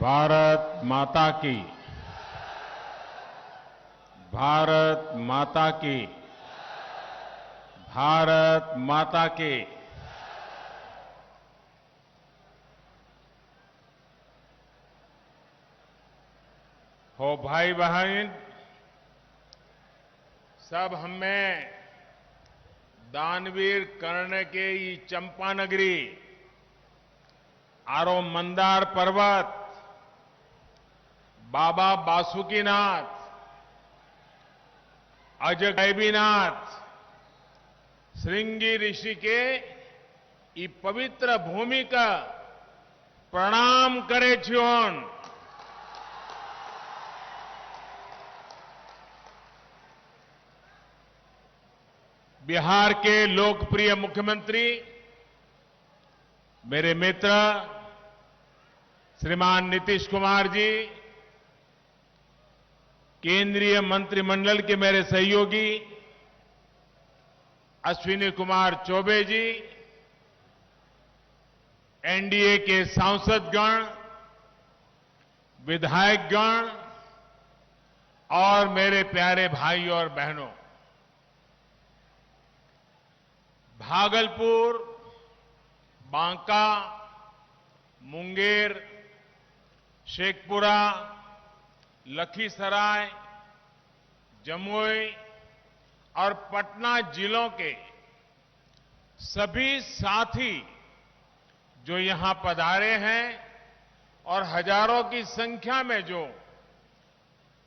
भारत माता की। भारत माता की। भारत माता की। हो भाई बहन, सब हमें दानवीर कर्ण के ये चंपा नगरी आरो मंदार पर्वत बाबा बासुकीनाथ अजगैबीनाथ श्रृंगी ऋषि के ई पवित्र भूमि का प्रणाम करे छियोन। बिहार के लोकप्रिय मुख्यमंत्री मेरे मित्र श्रीमान नीतीश कुमार जी, केंद्रीय मंत्रिमंडल के मेरे सहयोगी अश्विनी कुमार चौबे जी, एनडीए के सांसदगण, विधायकगण और मेरे प्यारे भाई और बहनों, भागलपुर, बांका, मुंगेर, शेखपुरा, लखीसराय, जमुई और पटना जिलों के सभी साथी जो यहां पधारे हैं और हजारों की संख्या में जो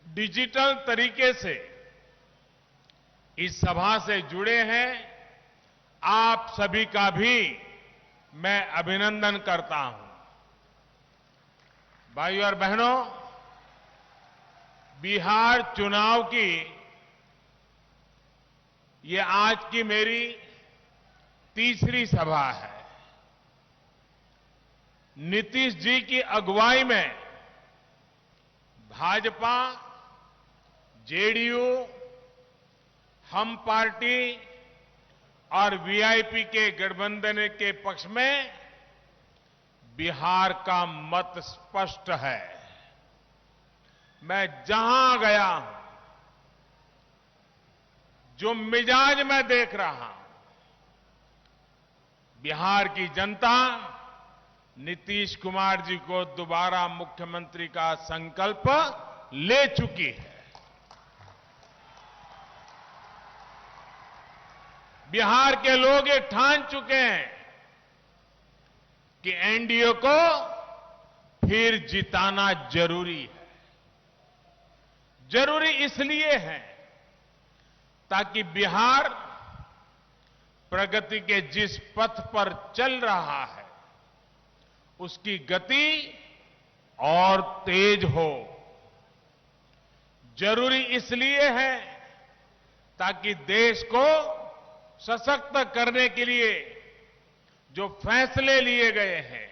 डिजिटल तरीके से इस सभा से जुड़े हैं, आप सभी का भी मैं अभिनंदन करता हूं। भाइयों और बहनों, बिहार चुनाव की ये आज की मेरी तीसरी सभा है। नीतीश जी की अगुवाई में भाजपा, जेडीयू, हम पार्टी और वीआईपी के गठबंधन के पक्ष में बिहार का मत स्पष्ट है। मैं जहां गया हूं, जो मिजाज मैं देख रहा हूं, बिहार की जनता नीतीश कुमार जी को दोबारा मुख्यमंत्री का संकल्प ले चुकी है। बिहार के लोग ये ठान चुके हैं कि एनडीए को फिर जिताना जरूरी है। जरूरी इसलिए है ताकि बिहार प्रगति के जिस पथ पर चल रहा है उसकी गति और तेज हो। जरूरी इसलिए है ताकि देश को सशक्त करने के लिए जो फैसले लिए गए हैं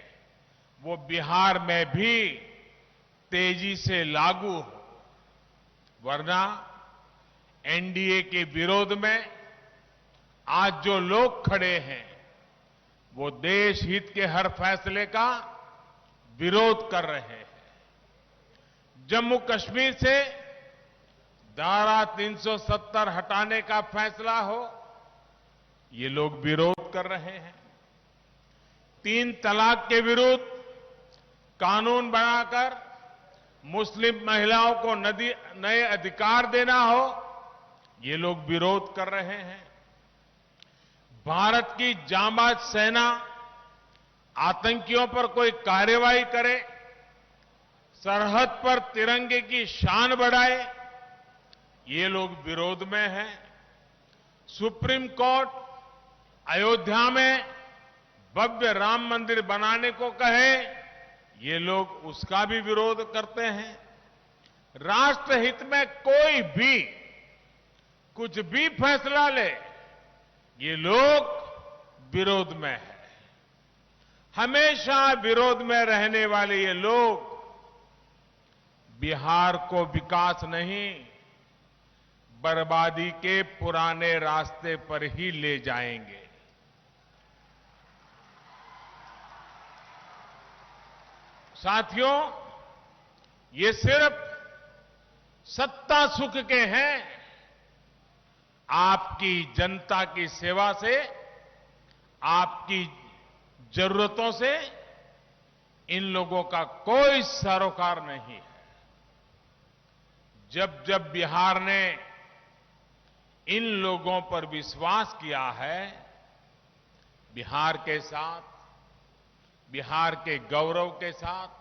वो बिहार में भी तेजी से लागू हो, वरना एनडीए के विरोध में आज जो लोग खड़े हैं वो देश हित के हर फैसले का विरोध कर रहे हैं। जम्मू कश्मीर से धारा 370 हटाने का फैसला हो, ये लोग विरोध कर रहे हैं। 3 तलाक के विरुद्ध कानून बनाकर मुस्लिम महिलाओं को नए अधिकार देना हो, ये लोग विरोध कर रहे हैं। भारत की जांबाज सेना आतंकियों पर कोई कार्रवाई करे, सरहद पर तिरंगे की शान बढ़ाए, ये लोग विरोध में हैं। सुप्रीम कोर्ट अयोध्या में भव्य राम मंदिर बनाने को कहे, ये लोग उसका भी विरोध करते हैं। राष्ट्रहित में कोई भी कुछ भी फैसला ले, ये लोग विरोध में है। हमेशा विरोध में रहने वाले ये लोग बिहार को विकास नहीं, बर्बादी के पुराने रास्ते पर ही ले जाएंगे। साथियों, ये सिर्फ सत्ता सुख के हैं। आपकी जनता की सेवा से, आपकी जरूरतों से इन लोगों का कोई सरोकार नहीं है। जब जब बिहार ने इन लोगों पर विश्वास किया है, बिहार के साथ, बिहार के गौरव के साथ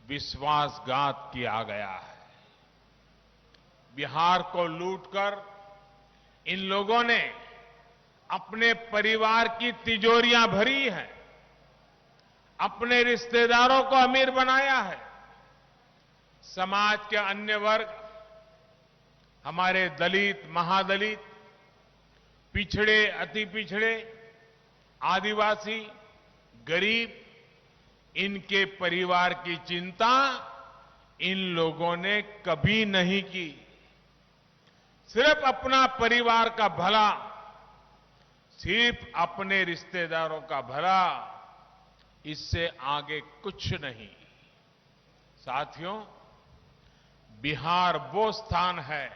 विश्वासघात किया गया है। बिहार को लूटकर इन लोगों ने अपने परिवार की तिजोरियां भरी हैं, अपने रिश्तेदारों को अमीर बनाया है। समाज के अन्य वर्ग, हमारे दलित, महादलित, पिछड़े, अति पिछड़े, आदिवासी, गरीब, इनके परिवार की चिंता इन लोगों ने कभी नहीं की। सिर्फ अपना परिवार का भला, सिर्फ अपने रिश्तेदारों का भला, इससे आगे कुछ नहीं। साथियों, बिहार वो स्थान है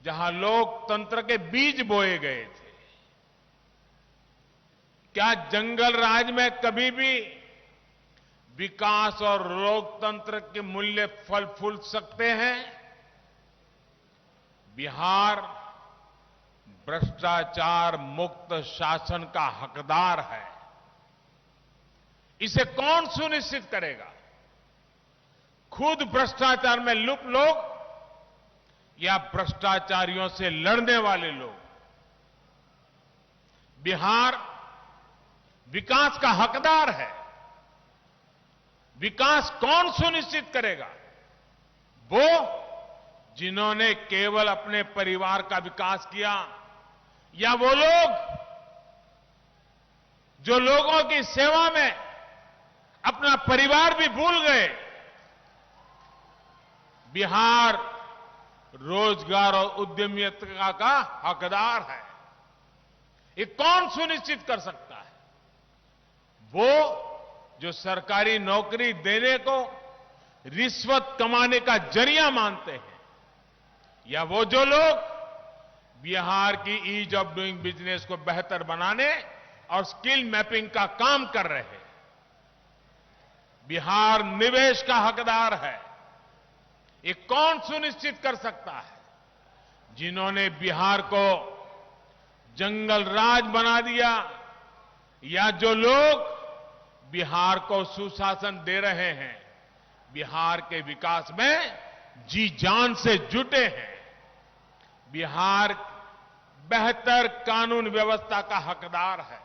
जहां लोकतंत्र के बीज बोए गए थे। क्या जंगल राज में कभी भी विकास और लोकतंत्र के मूल्य फल फूल सकते हैं? बिहार भ्रष्टाचार मुक्त शासन का हकदार है। इसे कौन सुनिश्चित करेगा? खुद भ्रष्टाचार में लुप्त लोग या भ्रष्टाचारियों से लड़ने वाले लोग? बिहार विकास का हकदार है। विकास कौन सुनिश्चित करेगा? वो जिन्होंने केवल अपने परिवार का विकास किया, या वो लोग जो लोगों की सेवा में अपना परिवार भी भूल गए? बिहार रोजगार और उद्यमिता का हकदार है। ये कौन सुनिश्चित कर सकता है? वो जो सरकारी नौकरी देने को रिश्वत कमाने का जरिया मानते हैं, या वो जो लोग बिहार की ईज ऑफ डूइंग बिजनेस को बेहतर बनाने और स्किल मैपिंग का काम कर रहे हैं। बिहार निवेश का हकदार है। ये कौन सुनिश्चित कर सकता है? जिन्होंने बिहार को जंगल राज बना दिया, या जो लोग बिहार को सुशासन दे रहे हैं, बिहार के विकास में जी जान से जुटे हैं। बिहार बेहतर कानून व्यवस्था का हकदार है।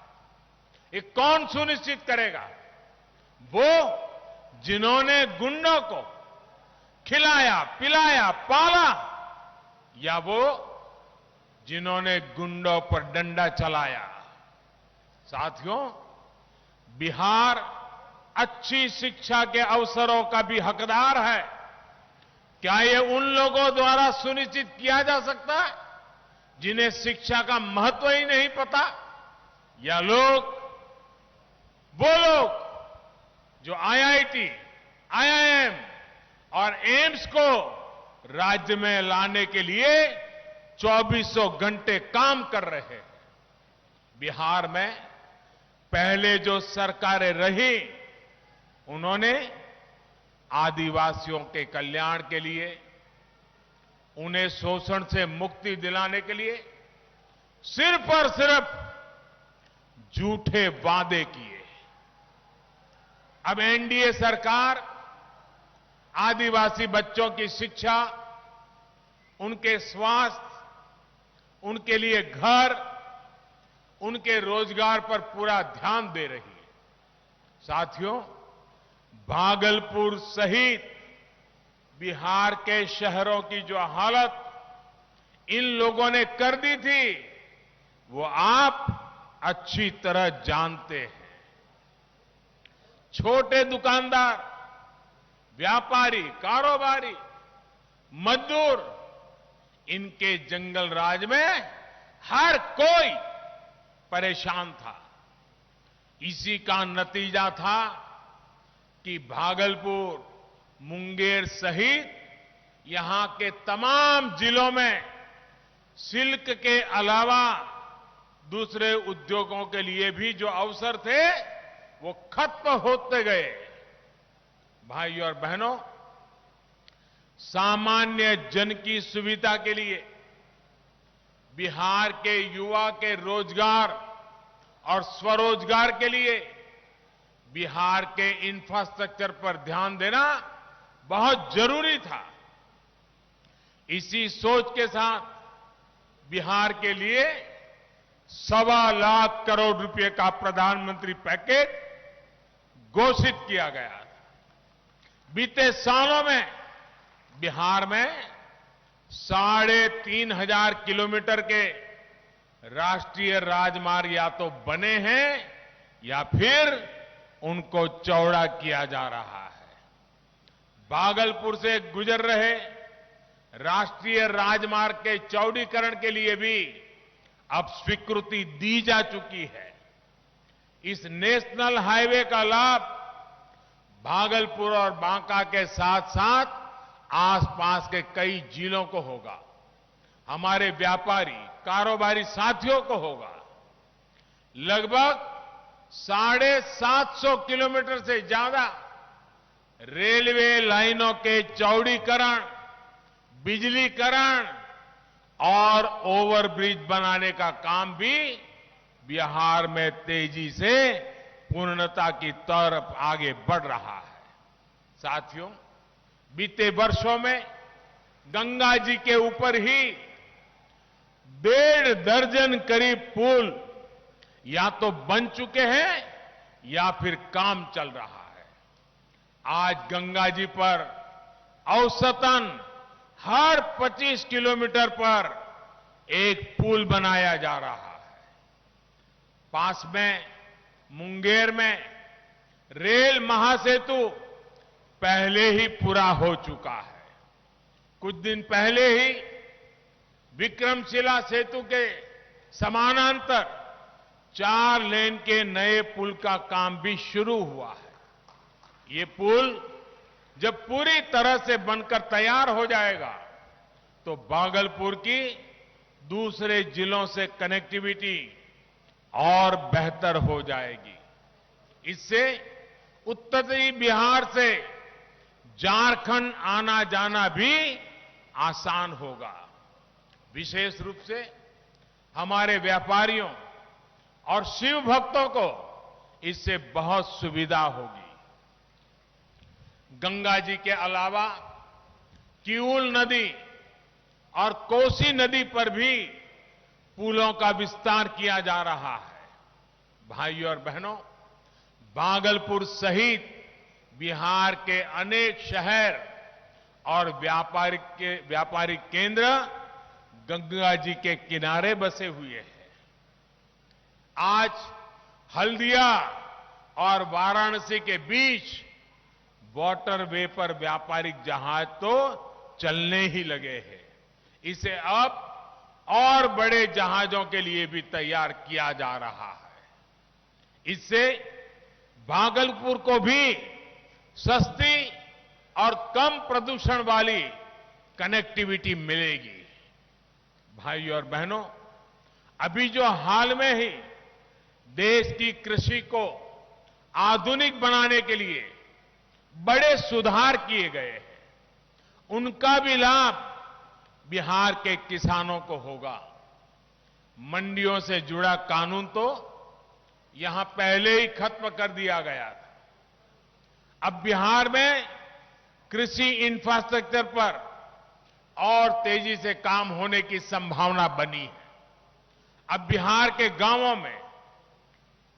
ये कौन सुनिश्चित करेगा? वो जिन्होंने गुंडों को खिलाया, पिलाया, पाला, या वो जिन्होंने गुंडों पर डंडा चलाया? साथियों, बिहार अच्छी शिक्षा के अवसरों का भी हकदार है। क्या ये उन लोगों द्वारा सुनिश्चित किया जा सकता है जिन्हें शिक्षा का महत्व ही नहीं पता? या वो लोग जो आईआईटी, आईआईएम और एम्स को राज्य में लाने के लिए 2400 घंटे काम कर रहे हैं? बिहार में पहले जो सरकारें रही, उन्होंने आदिवासियों के कल्याण के लिए, उन्हें शोषण से मुक्ति दिलाने के लिए सिर्फ और सिर्फ झूठे वादे किए। अब एनडीए सरकार आदिवासी बच्चों की शिक्षा, उनके स्वास्थ्य, उनके लिए घर, उनके रोजगार पर पूरा ध्यान दे रही है। साथियों, भागलपुर सहित बिहार के शहरों की जो हालत इन लोगों ने कर दी थी, वो आप अच्छी तरह जानते हैं। छोटे दुकानदार, व्यापारी, कारोबारी, मजदूर, इनके जंगल राज में हर कोई परेशान था। इसी का नतीजा था कि भागलपुर मुंगेर सहित यहां के तमाम जिलों में सिल्क के अलावा दूसरे उद्योगों के लिए भी जो अवसर थे वो खत्म होते गए। भाइयों और बहनों, सामान्य जन की सुविधा के लिए बिहार के युवा के रोजगार और स्वरोजगार के लिए बिहार के इंफ्रास्ट्रक्चर पर ध्यान देना बहुत जरूरी था। इसी सोच के साथ बिहार के लिए 1.25 लाख करोड़ रुपए का प्रधानमंत्री पैकेज घोषित किया गया था। बीते सालों में बिहार में 3,500 किलोमीटर के राष्ट्रीय राजमार्ग या तो बने हैं या फिर उनको चौड़ा किया जा रहा है। भागलपुर से गुजर रहे राष्ट्रीय राजमार्ग के चौड़ीकरण के लिए भी अब स्वीकृति दी जा चुकी है। इस नेशनल हाईवे का लाभ भागलपुर और बांका के साथ साथ आसपास के कई जिलों को होगा। हमारे व्यापारी कारोबारी साथियों को होगा। लगभग 750 किलोमीटर से ज्यादा रेलवे लाइनों के चौड़ीकरण, बिजलीकरण और ओवरब्रिज बनाने का काम भी बिहार में तेजी से पूर्णता की तरफ आगे बढ़ रहा है। साथियों, बीते वर्षों में गंगा जी के ऊपर ही 1.5 दर्जन करीब पुल या तो बन चुके हैं या फिर काम चल रहा है। आज गंगा जी पर औसतन हर 25 किलोमीटर पर एक पुल बनाया जा रहा है। पास में मुंगेर में रेल महासेतु पहले ही पूरा हो चुका है। कुछ दिन पहले ही विक्रमशिला सेतु के समानांतर 4 लेन के नए पुल का काम भी शुरू हुआ है। ये पुल जब पूरी तरह से बनकर तैयार हो जाएगा तो भागलपुर की दूसरे जिलों से कनेक्टिविटी और बेहतर हो जाएगी। इससे उत्तरी बिहार से झारखंड आना जाना भी आसान होगा। विशेष रूप से हमारे व्यापारियों और शिव भक्तों को इससे बहुत सुविधा होगी। गंगा जी के अलावा किऊल नदी और कोसी नदी पर भी पुलों का विस्तार किया जा रहा है। भाइयों और बहनों, भागलपुर सहित बिहार के अनेक शहर और व्यापारिक केंद्र गंगा जी के किनारे बसे हुए हैं। आज हल्दिया और वाराणसी के बीच वाटरवे पर व्यापारिक जहाज तो चलने ही लगे हैं। इसे अब और बड़े जहाजों के लिए भी तैयार किया जा रहा है। इससे भागलपुर को भी सस्ती और कम प्रदूषण वाली कनेक्टिविटी मिलेगी। भाइयों और बहनों, अभी जो हाल में ही देश की कृषि को आधुनिक बनाने के लिए बड़े सुधार किए गए हैं, उनका भी लाभ बिहार के किसानों को होगा। मंडियों से जुड़ा कानून तो यहां पहले ही खत्म कर दिया गया था। अब बिहार में कृषि इंफ्रास्ट्रक्चर पर और तेजी से काम होने की संभावना बनी है। अब बिहार के गांवों में,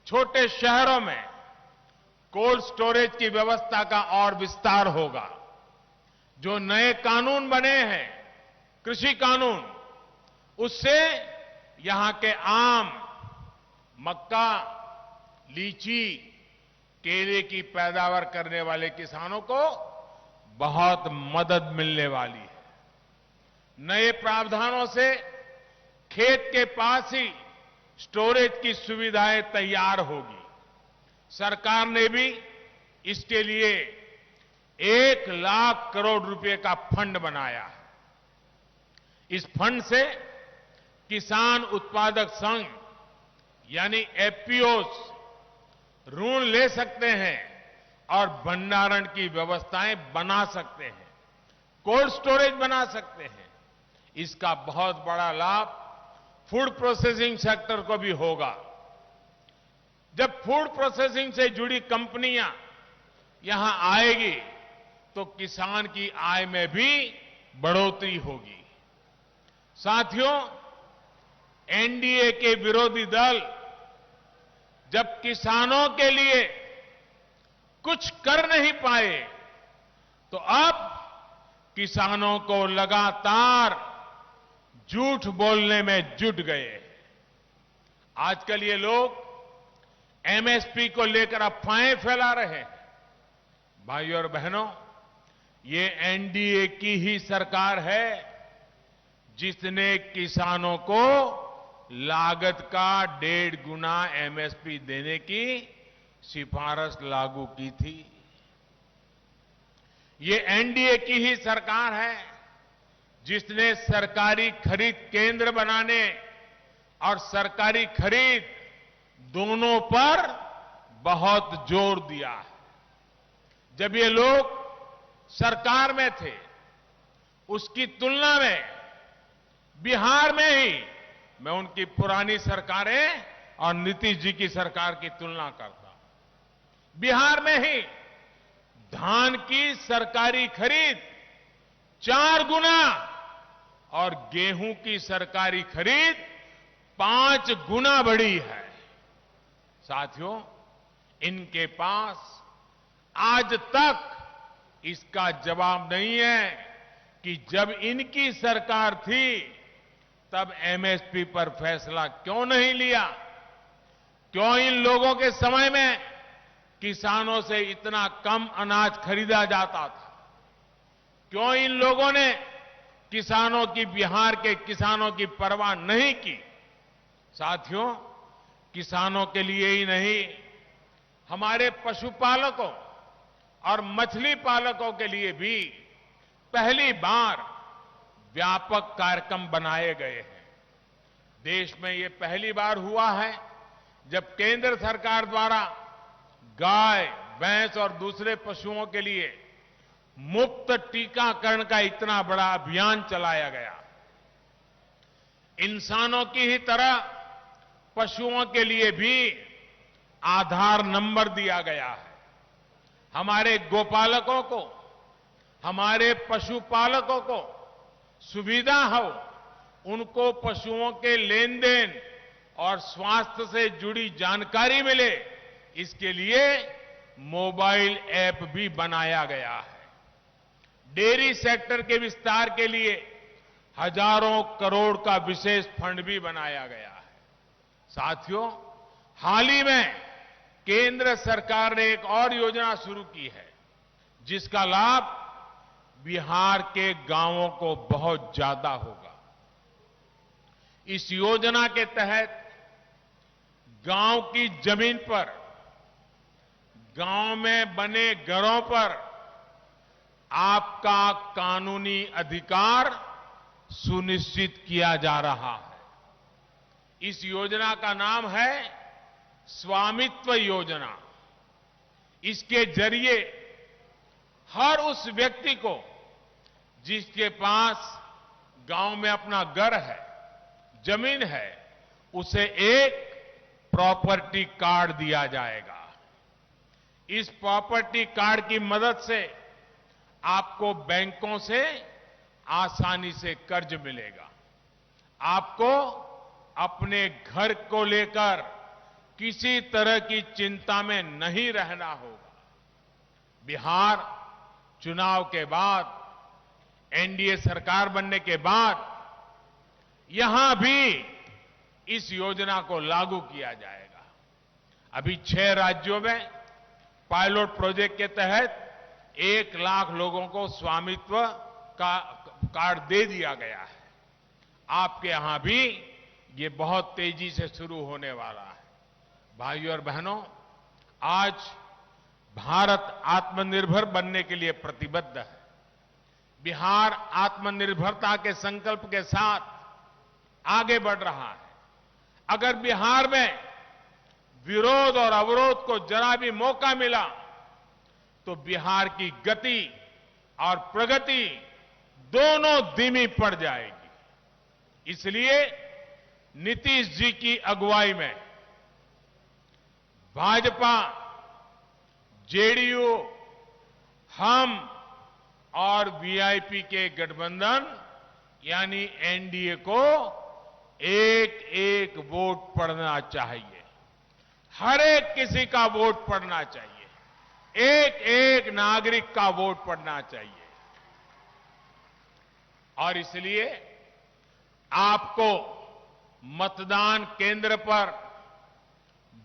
छोटे शहरों में कोल्ड स्टोरेज की व्यवस्था का और विस्तार होगा। जो नए कानून बने हैं, कृषि कानून, उससे यहां के आम, मक्का, लीची, केले की पैदावार करने वाले किसानों को बहुत मदद मिलने वाली है। नए प्रावधानों से खेत के पास ही स्टोरेज की सुविधाएं तैयार होगी। सरकार ने भी इसके लिए 1,00,000 करोड़ रुपए का फंड बनाया। इस फंड से किसान उत्पादक संघ यानी एफपीओस ऋण ले सकते हैं और भंडारण की व्यवस्थाएं बना सकते हैं, कोल्ड स्टोरेज बना सकते हैं। इसका बहुत बड़ा लाभ फूड प्रोसेसिंग सेक्टर को भी होगा। जब फूड प्रोसेसिंग से जुड़ी कंपनियां यहां आएगी तो किसान की आय में भी बढ़ोतरी होगी। साथियों, एनडीए के विरोधी दल जब किसानों के लिए कुछ कर नहीं पाए तो अब किसानों को लगातार झूठ बोलने में जुट गए। आजकल ये लोग एमएसपी को लेकर अफवाहें फैला रहे हैं। भाइयों और बहनों, ये एनडीए की ही सरकार है जिसने किसानों को लागत का 1.5 गुना एमएसपी देने की सिफारिश लागू की थी। ये एनडीए की ही सरकार है जिसने सरकारी खरीद केंद्र बनाने और सरकारी खरीद दोनों पर बहुत जोर दिया है। जब ये लोग सरकार में थे, उसकी तुलना में बिहार में ही मैं उनकी पुरानी सरकारें और नीतीश जी की सरकार की तुलना करता हूं। बिहार में ही धान की सरकारी खरीद 4 गुना और गेहूं की सरकारी खरीद 5 गुना बढ़ी है। साथियों, इनके पास आज तक इसका जवाब नहीं है कि जब इनकी सरकार थी तब एमएसपी पर फैसला क्यों नहीं लिया, क्यों इन लोगों के समय में किसानों से इतना कम अनाज खरीदा जाता था, क्यों इन लोगों ने किसानों की, बिहार के किसानों की परवाह नहीं की। साथियों, किसानों के लिए ही नहीं, हमारे पशुपालकों और मछली पालकों के लिए भी पहली बार व्यापक कार्यक्रम बनाए गए हैं। देश में ये पहली बार हुआ है जब केंद्र सरकार द्वारा गाय, भैंस और दूसरे पशुओं के लिए मुफ्त टीकाकरण का इतना बड़ा अभियान चलाया गया। इंसानों की ही तरह पशुओं के लिए भी आधार नंबर दिया गया है। हमारे गोपालकों को, हमारे पशुपालकों को सुविधा हो, उनको पशुओं के लेन देन और स्वास्थ्य से जुड़ी जानकारी मिले, इसके लिए मोबाइल ऐप भी बनाया गया है। डेयरी सेक्टर के विस्तार के लिए हजारों करोड़ का विशेष फंड भी बनाया गया है। साथियों, हाल ही में केंद्र सरकार ने एक और योजना शुरू की है जिसका लाभ बिहार के गांवों को बहुत ज्यादा होगा। इस योजना के तहत गांव की जमीन पर, गांव में बने घरों पर आपका कानूनी अधिकार सुनिश्चित किया जा रहा है। इस योजना का नाम है स्वामित्व योजना। इसके जरिए हर उस व्यक्ति को जिसके पास गांव में अपना घर है, जमीन है, उसे एक प्रॉपर्टी कार्ड दिया जाएगा। इस प्रॉपर्टी कार्ड की मदद से आपको बैंकों से आसानी से कर्ज मिलेगा। आपको अपने घर को लेकर किसी तरह की चिंता में नहीं रहना होगा। बिहार चुनाव के बाद, एनडीए सरकार बनने के बाद यहां भी इस योजना को लागू किया जाएगा। अभी 6 राज्यों में पायलट प्रोजेक्ट के तहत 1 लाख लोगों को स्वामित्व का कार्ड दे दिया गया है। आपके यहां भी ये बहुत तेजी से शुरू होने वाला है। भाइयों और बहनों, आज भारत आत्मनिर्भर बनने के लिए प्रतिबद्ध है। बिहार आत्मनिर्भरता के संकल्प के साथ आगे बढ़ रहा है। अगर बिहार में विरोध और अवरोध को जरा भी मौका मिला तो बिहार की गति और प्रगति दोनों धीमी पड़ जाएगी। इसलिए नीतीश जी की अगुवाई में भाजपा, जेडीयू, हम और वीआईपी के गठबंधन यानी एनडीए को एक एक वोट पड़ना चाहिए। हर एक किसी का वोट पड़ना चाहिए। एक एक नागरिक का वोट पड़ना चाहिए। और इसलिए आपको मतदान केंद्र पर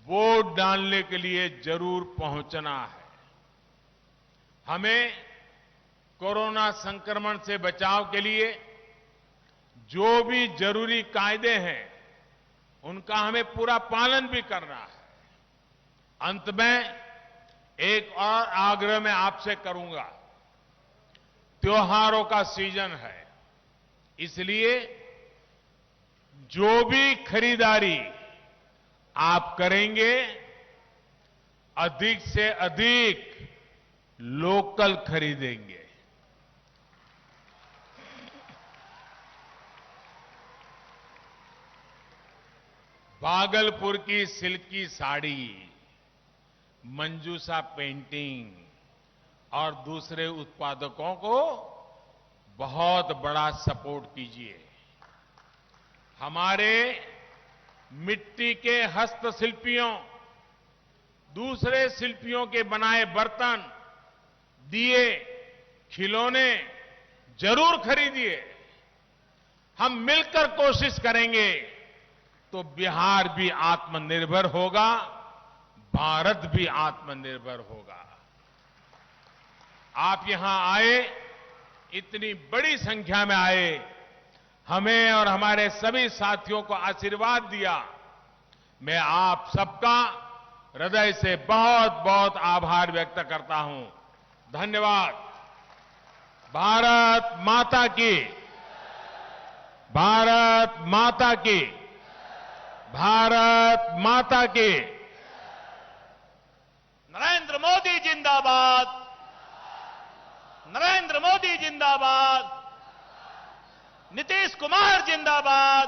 वोट डालने के लिए जरूर पहुंचना है। हमें कोरोना संक्रमण से बचाव के लिए जो भी जरूरी कायदे हैं उनका हमें पूरा पालन भी करना है। अंत में एक और आग्रह मैं आपसे करूंगा। त्योहारों का सीजन है, इसलिए जो भी खरीदारी आप करेंगे अधिक से अधिक लोकल खरीदेंगे। भागलपुर की सिल्की साड़ी, मंजूषा पेंटिंग और दूसरे उत्पादकों को बहुत बड़ा सपोर्ट कीजिए। हमारे मिट्टी के हस्तशिल्पियों, दूसरे शिल्पियों के बनाए बर्तन, दिए, खिलौने जरूर खरीदिए। हम मिलकर कोशिश करेंगे तो बिहार भी आत्मनिर्भर होगा, भारत भी आत्मनिर्भर होगा। आप यहां आए, इतनी बड़ी संख्या में आए, हमें और हमारे सभी साथियों को आशीर्वाद दिया। मैं आप सबका हृदय से बहुत बहुत आभार व्यक्त करता हूं। धन्यवाद। भारत माता की, भारत माता की, भारत माता की। नरेंद्र मोदी जिंदाबाद, नरेंद्र मोदी जिंदाबाद, नीतीश कुमार जिंदाबाद,